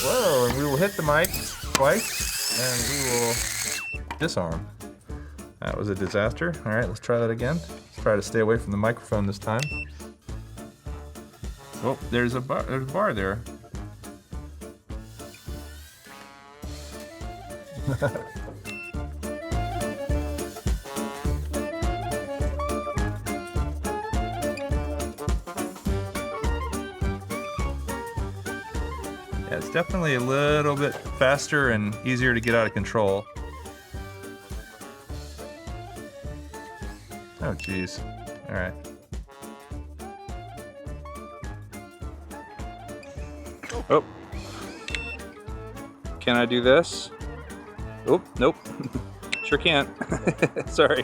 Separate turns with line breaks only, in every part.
Whoa, and we will hit the mic twice, and we will disarm. That was a disaster. All right, let's try that again. Let's try to stay away from the microphone this time. Oh, there's a bar there. Yeah, it's definitely a little bit faster and easier to get out of control. Oh, geez. All right. Oh. Can I do this? Oh, nope. Sure can't. Sorry.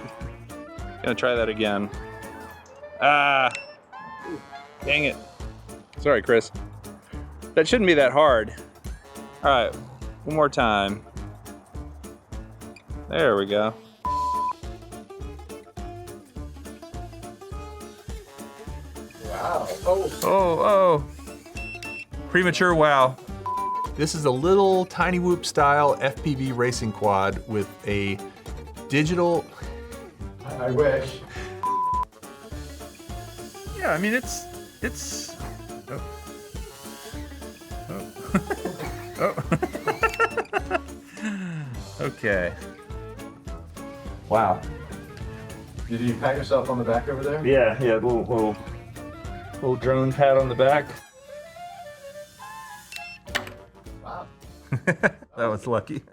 Gonna try that again. Ah. Dang it. Sorry, Chris. That shouldn't be that hard. All right, one more time. There we go.
Wow. Oh.
Oh. Premature wow. This is a little Tiny Whoop style FPV racing quad with a digital.
I wish.
Yeah, I mean it's. Oh. Oh. Okay.
Wow. Did you pat yourself on the back over there?
Yeah, little drone pat on the back.
Wow.
That was lucky.